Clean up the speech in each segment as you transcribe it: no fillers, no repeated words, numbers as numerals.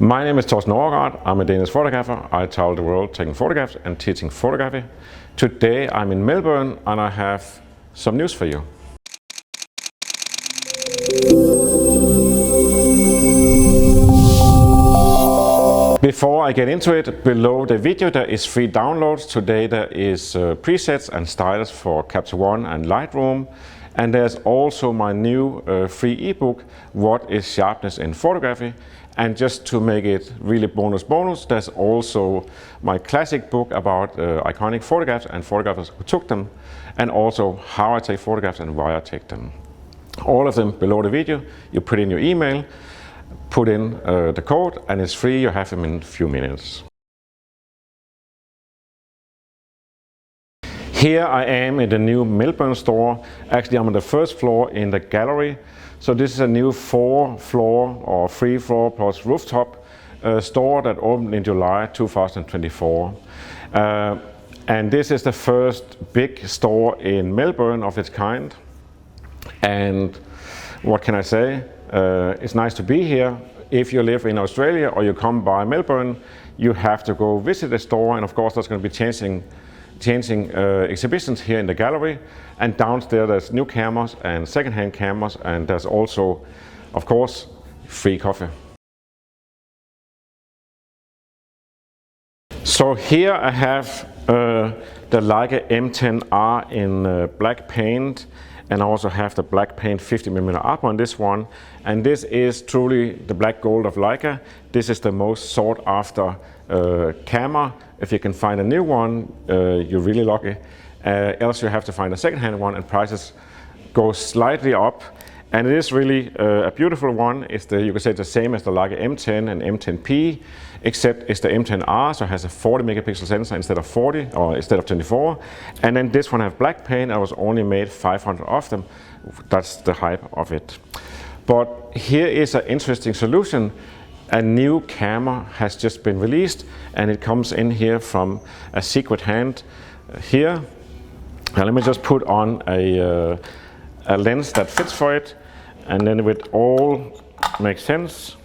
My name is Thorsten Overgaard. I'm a Danish photographer. I travel the world taking photographs and teaching photography. Today I'm in Melbourne and I have some news for you. Before I get into it, below the video there is free downloads. Today there is presets and styles for Capture One and Lightroom. And there's also my new free ebook, What is Sharpness in Photography? And just to make it really bonus, there's also my classic book about iconic photographs and photographers who took them, and also how I take photographs and why I take them. All of them below the video. You put in your email, put in the code, and it's free. You have them in a few minutes. Here I am in the new Melbourne store. Actually, I'm on the first floor in the gallery. So this is a new 4-floor or 3-floor plus rooftop store that opened in July 2024. And this is the first big store in Melbourne of its kind. And what can I say? It's nice to be here. If you live in Australia or you come by Melbourne, you have to go visit the store. And of course, there's going to be changing exhibitions here in the gallery, and downstairs there's new cameras and second-hand cameras, and there's also, of course, free coffee. So here I have the Leica M10-R in black paint, and I also have the black paint 50mm up on this one, and this is truly the black gold of Leica. This is the most sought after camera. If you can find a new one, you're really lucky. Else you have to find a second-hand one, and prices go slightly up. And it is really a beautiful one. It's you can say the same as the Leica M10 and M10P, except it's the M10R, so it has a 40 megapixel sensor instead of 40 or instead of 24. And then this one has black paint. I was only made 500 of them. That's the hype of it. But here is an interesting solution. A new camera has just been released, and it comes in here from a secret hand here. Now let me just put on a lens that fits for it, and then it all makes sense.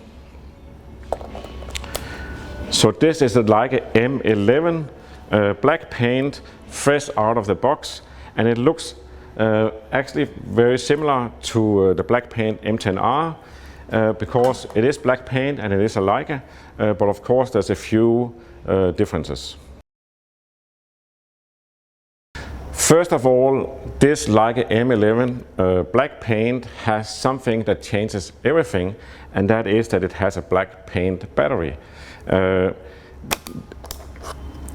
So this is the Leica M11 Black Paint, fresh out of the box, and it looks actually very similar to the Black Paint M10R. Because it is black paint and it is a Leica, but of course there's a few differences. First of all, this Leica M11 black paint has something that changes everything, and that is that it has a black paint battery.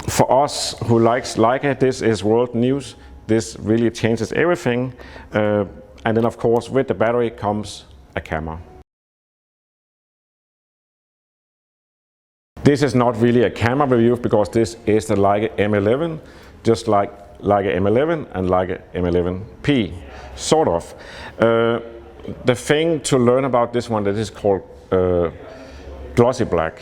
For us who likes Leica, this is world news. This really changes everything. And then of course with the battery comes a camera. This is not really a camera review because this is the Leica M11, just like Leica M11 and Leica M11P, sort of. The thing to learn about this one, that is called Glossy Black.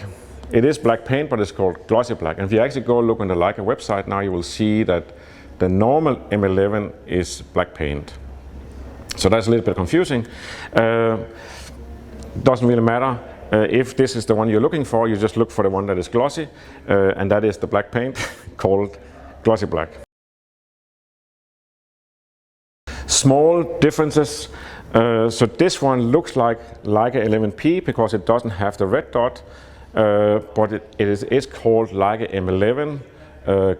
It is black paint, but it's called Glossy Black. And if you actually go look on the Leica website now, you will see that the normal M11 is black paint. So that's a little bit confusing. Doesn't really matter. If this is the one you're looking for, you just look for the one that is glossy, and that is the black paint called Glossy Black. Small differences. So this one looks like Leica M11P because it doesn't have the red dot, but it is called Leica M11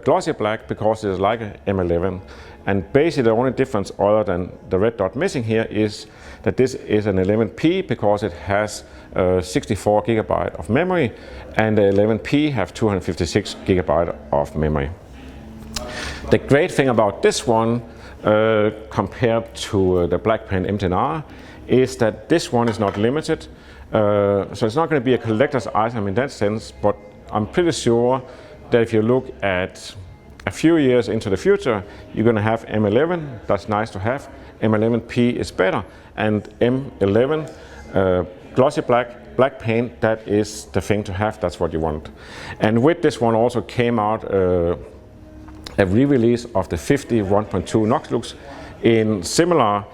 Glossy Black because it is Leica M11. And basically the only difference other than the red dot missing here is that this is an 11P because it has 64 gigabyte of memory, and the 11P have 256 gigabyte of memory. The great thing about this one compared to the black paint M10R is that this one is not limited. So it's not going to be a collector's item in that sense, but I'm pretty sure that if you look at a few years into the future, you're going to have M11, that's nice to have. M11P is better, and M11 Glossy Black, black paint, that is the thing to have, that's what you want. And with this one also came out a re-release of the 50 1.2 Nox looks in similar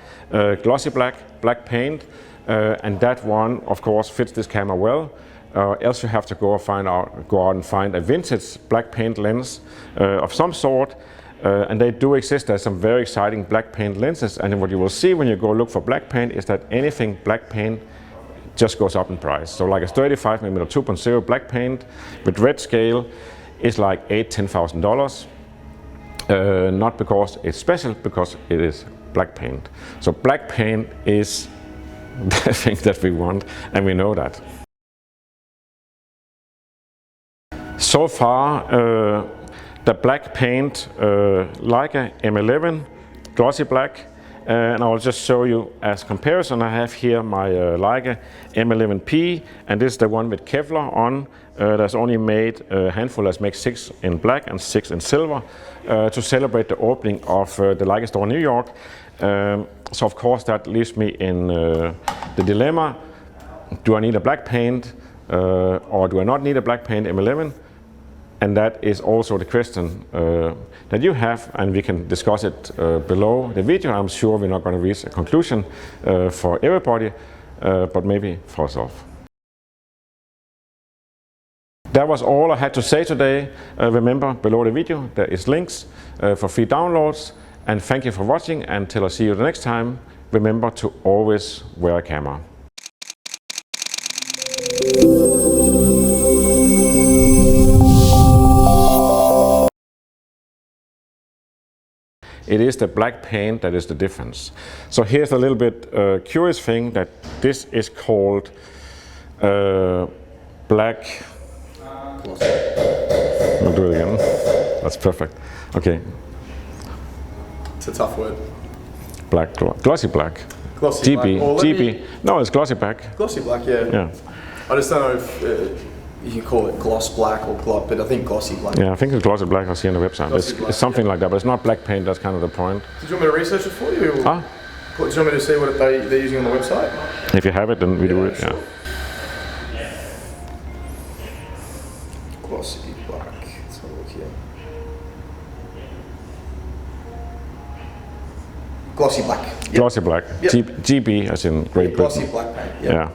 Glossy Black, black paint, and that one of course fits this camera well. else you have to go out and find a vintage black paint lens of some sort. And they do exist. There's some very exciting black paint lenses, and what you will see when you go look for black paint is that anything black paint just goes up in price. So like a 35mm 2.0 black paint with red scale is like $8,000-10,000. Not because it's special, because it is black paint. So black paint is the thing that we want, and we know that. So far, the black paint Leica M11 Glossy Black, and I'll just show you as comparison. I have here my Leica M11P, and this is the one with Kevlar on. There's only made a handful, that's make 6 in black and 6 in silver to celebrate the opening of the Leica store in New York. So of course that leaves me in the dilemma: do I need a black paint or do I not need a black paint M11? And that is also the question that you have, and we can discuss it below the video. I'm sure we're not going to reach a conclusion for everybody, but maybe for ourselves. That was all I had to say today. Remember, below the video there is links for free downloads, and thank you for watching. Until I see you the next time, remember to always wear a camera. It is the black paint that is the difference. So here's a little bit curious thing, that this is called black. I'll do it again. That's perfect. Okay. It's a tough word. Black, glossy black. Glossy GB, black. GB. No, it's glossy black. Glossy black, yeah. Yeah. I just don't know if you can call it gloss black or gloss, but I think glossy black. Yeah, I think it's glossy black. I see on the website. It's something like that, but it's not black paint. That's kind of the point. Did you want me to research it for you? Huh? Do you want me to see what they're using on the website? If you have it, then we do it. Sure. Yeah. Glossy black. Let's have a look here. Glossy black. Yep. Glossy black. Yep. GB as in Great Britain. Glossy black paint. Yep. Yeah.